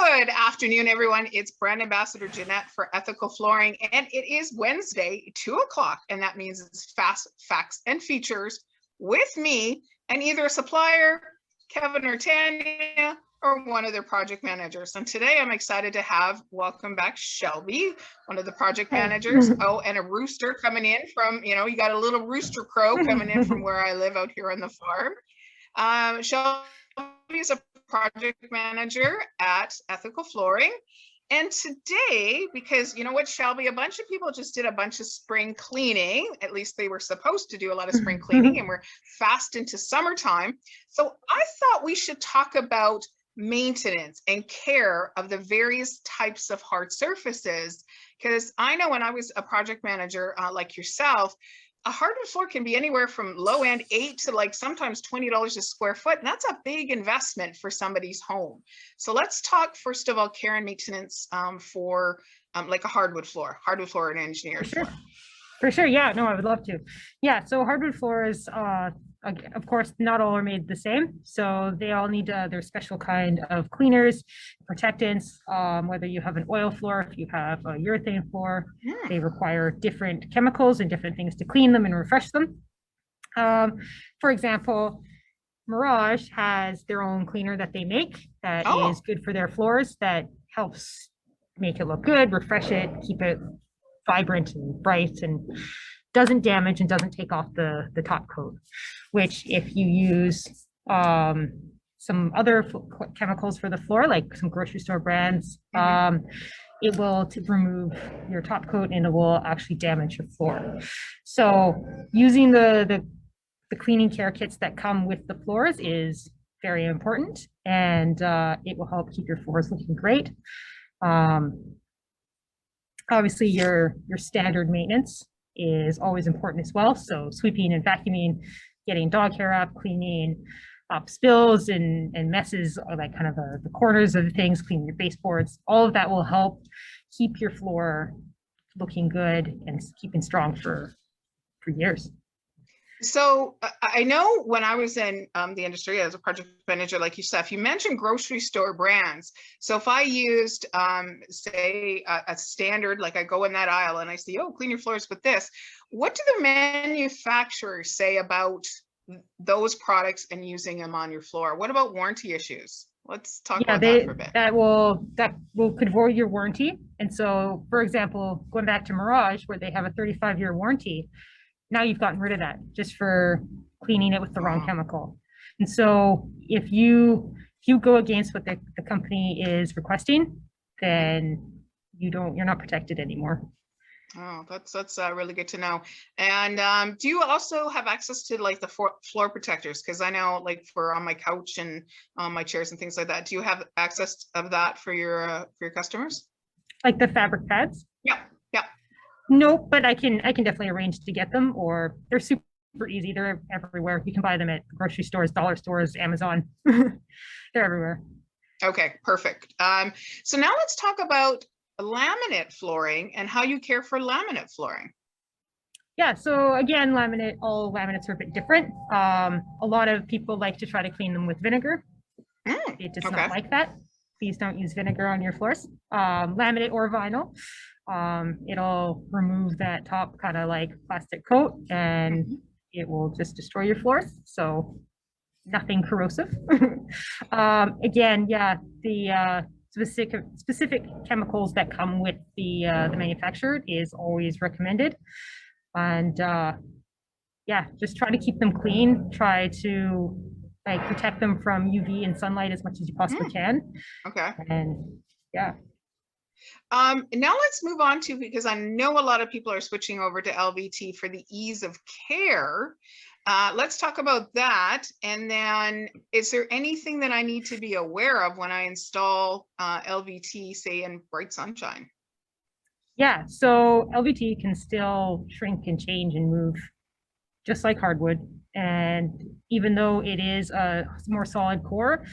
Good afternoon, everyone. It's Brand Ambassador Jeanette for Ethical Flooring, and it is Wednesday, 2 o'clock, and that means it's Fast Facts and Features with me and either a supplier, Kevin or Tanya, or one of their project managers. And today I'm excited to have, welcome back, Shelby, one of the project managers. Oh, and a rooster coming in from, you got a little rooster crow coming in from where I live out here on the farm. Shelby is a project manager at Ethical Flooring. And today, because you know what, Shelby, a bunch of people just did a bunch of spring cleaning. At least they were supposed to do a lot of spring cleaning, and we're fast into summertime. So I thought we should talk about maintenance and care of the various types of hard surfaces. Because I know when I was a project manager like yourself, a hardwood floor can be anywhere from low end $8 to like sometimes $20 a square foot. And that's a big investment for somebody's home. So let's talk first of all, care and maintenance for like a hardwood floor and engineered floor. For sure. Yeah, no, I would love to. Yeah, so hardwood floors, of course, not all are made the same. So they all need their special kind of cleaners, protectants, whether you have an oil floor, if you have a urethane floor, they require different chemicals and different things to clean them and refresh them. For example, Mirage has their own cleaner that they make that is good for their floors, that helps make it look good, refresh it, keep it vibrant and bright, and doesn't damage and doesn't take off the top coat, which if you use some other chemicals for the floor, like some grocery store brands, it will remove your top coat and it will actually damage your floor. So using the cleaning care kits that come with the floors is very important, and it will help keep your floors looking great. Obviously, your standard maintenance is always important as well. So sweeping and vacuuming, getting dog hair up, cleaning up spills and messes, or like kind of the corners of things, cleaning your baseboards. All of that will help keep your floor looking good and keeping strong for years. So I know when I was in the industry as a project manager, like yourself, you mentioned grocery store brands. So if I used, say, a standard, like I go in that aisle and I see, oh, clean your floors with this, what do the manufacturers say about those products and using them on your floor? What about warranty issues? Let's talk about that for a bit. That will could void your warranty. And so, for example, going back to Mirage, where they have a 35-year warranty, now you've gotten rid of that just for cleaning it with the wrong chemical. And so if you go against what the company is requesting, then you're not protected anymore. Oh, that's really good to know. And do you also have access to like the floor protectors? Because I know, like, for on my couch and on my chairs and things like that, do you have access of that for your customers? Like the fabric pads? Yeah. No, but I can definitely arrange to get them, or they're super easy. They're everywhere. You can buy them at grocery stores, dollar stores, Amazon. They're everywhere. Okay, perfect. So now let's talk about laminate flooring and how you care for laminate flooring. Yeah, so again, all laminates are a bit different. A lot of people like to try to clean them with vinegar. It does not like that. Please don't use vinegar on your floors. Laminate or vinyl. It'll remove that top kind of like plastic coat, and it will just destroy your floors. So nothing corrosive. Again, yeah, the specific chemicals that come with the manufacturer is always recommended. And yeah, just try to keep them clean. Try to like protect them from UV and sunlight as much as you possibly can. Okay. And yeah. Now let's move on to, because I know a lot of people are switching over to LVT for the ease of care. Let's talk about that. And then, is there anything that I need to be aware of when I install LVT, say, in bright sunshine? Yeah, so LVT can still shrink and change and move just like hardwood. And even though it is a more solid core,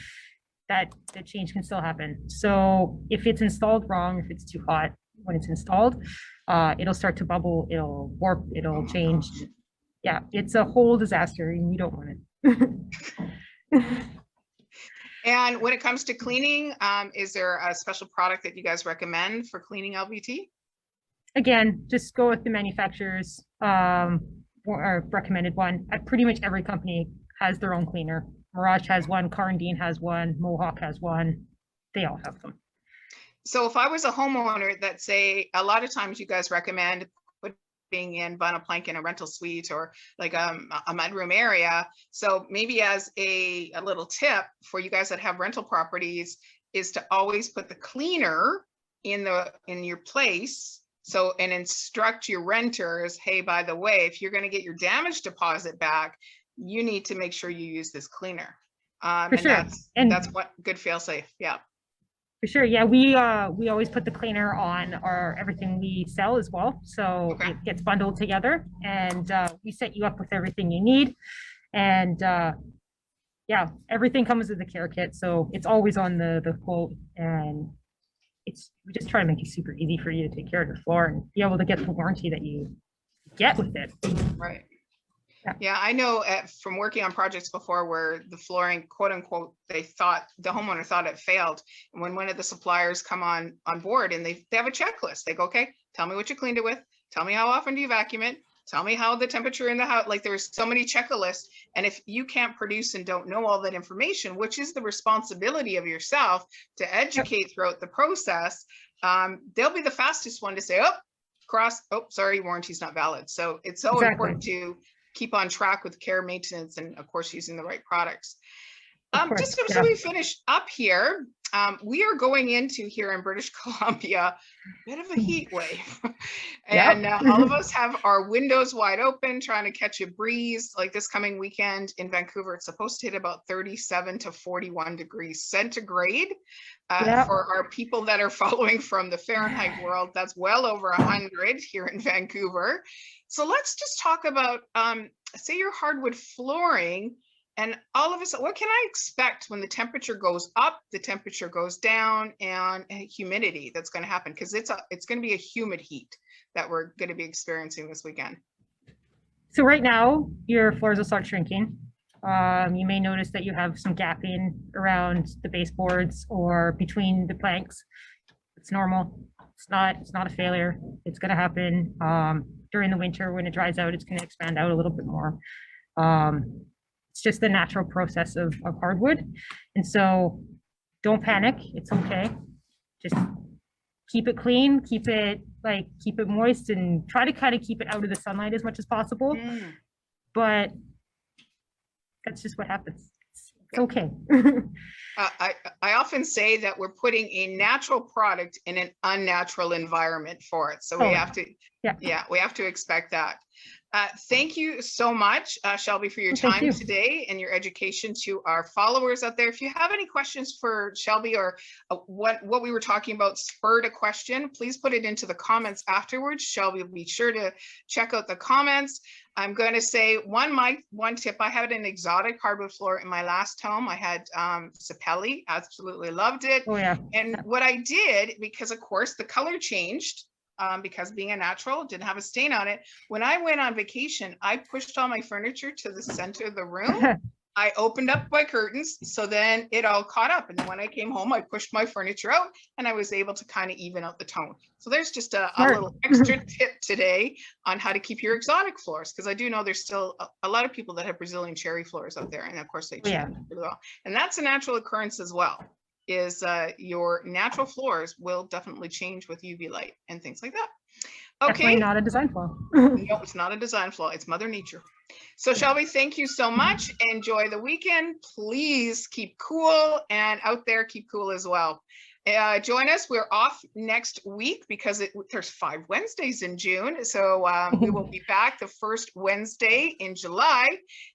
that change can still happen. So if it's installed wrong, if it's too hot when it's installed, it'll start to bubble, it'll warp, it'll change. Yeah, it's a whole disaster and you don't want it. And when it comes to cleaning, is there a special product that you guys recommend for cleaning LVT? Again, just go with the manufacturer's or recommended one. Pretty much every company has their own cleaner. Mirage has one, Car and Dean has one, Mohawk has one. They all have them. So if I was a homeowner that, say, a lot of times you guys recommend putting in vinyl plank in a rental suite or like a mudroom area. So maybe as a little tip for you guys that have rental properties is to always put the cleaner in your place. So, and instruct your renters, hey, by the way, if you're going to get your damage deposit back, you need to make sure you use this cleaner. For sure. That's what good fail safe. Yeah. For sure. Yeah, we always put the cleaner on everything we sell as well. So Okay. it gets bundled together and we set you up with everything you need. And yeah, everything comes with the care kit. So it's always on the quote, and we just try to make it super easy for you to take care of your floor and be able to get the warranty that you get with it. Right. Yeah. Yeah, I know from working on projects before where the flooring, quote unquote, the homeowner thought it failed. And when one of the suppliers come on board and they have a checklist, they go, okay, tell me what you cleaned it with. Tell me how often do you vacuum it? Tell me how the temperature in the house, like there's so many checklists. And if you can't produce and don't know all that information, which is the responsibility of yourself to educate throughout the process, they'll be the fastest one to say, sorry, warranty's not valid. So it's so important to keep on track with care, maintenance, and of course, using the right products. Just so we finish up here, we are going into here in British Columbia, a bit of a heat wave. And all of us have our windows wide open, trying to catch a breeze. Like this coming weekend in Vancouver, it's supposed to hit about 37 to 41 degrees centigrade. For our people that are following from the Fahrenheit world, that's well over 100 here in Vancouver. So let's just talk about, say your hardwood flooring, and all of us, what can I expect when the temperature goes up, the temperature goes down, and humidity that's going to happen? Because it's going to be a humid heat that we're going to be experiencing this weekend. So right now, your floors will start shrinking. You may notice that you have some gapping around the baseboards or between the planks. It's normal. It's not a failure. It's going to happen. During the winter, when it dries out, it's going to expand out a little bit more. It's just the natural process of hardwood. And so don't panic. It's okay. Just keep it clean, keep it moist, and try to kind of keep it out of the sunlight as much as possible. But that's just what happens. It's okay. I often say that we're putting a natural product in an unnatural environment for it. So we have to, we have to expect that. Thank you so much, Shelby, for your time today and your education to our followers out there. If you have any questions for Shelby, or what we were talking about spurred a question, please put it into the comments afterwards. Shelby will be sure to check out the comments. I'm going to say one tip. I had an exotic hardwood floor in my last home. I had Sapelli, absolutely loved it. And what I did, because of course the color changed, because being a natural, didn't have a stain on it. When I went on vacation, I pushed all my furniture to the center of the room. I opened up my curtains, so then it all caught up. And then when I came home, I pushed my furniture out and I was able to kind of even out the tone. So there's just a little extra tip today on how to keep your exotic floors, because I do know there's still a lot of people that have Brazilian cherry floors out there. And of course they change really well. And that's a natural occurrence as well. Is your natural floors will definitely change with UV light and things like that. Okay. Definitely not a design flaw. No, it's not a design flaw. It's Mother Nature. So Shelby, thank you so much. Enjoy the weekend. Please keep cool, and out there, keep cool as well. Join us. We're off next week because there's 5 Wednesdays in June. So we will be back the first Wednesday in July.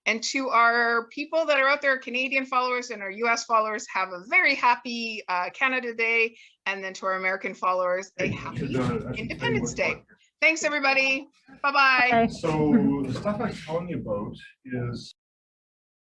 And to our people that are out there, Canadian followers and our US followers, have a very happy Canada Day. And then to our American followers, a happy Independence Day. Thanks, everybody. Bye-bye. So the stuff I was telling you about is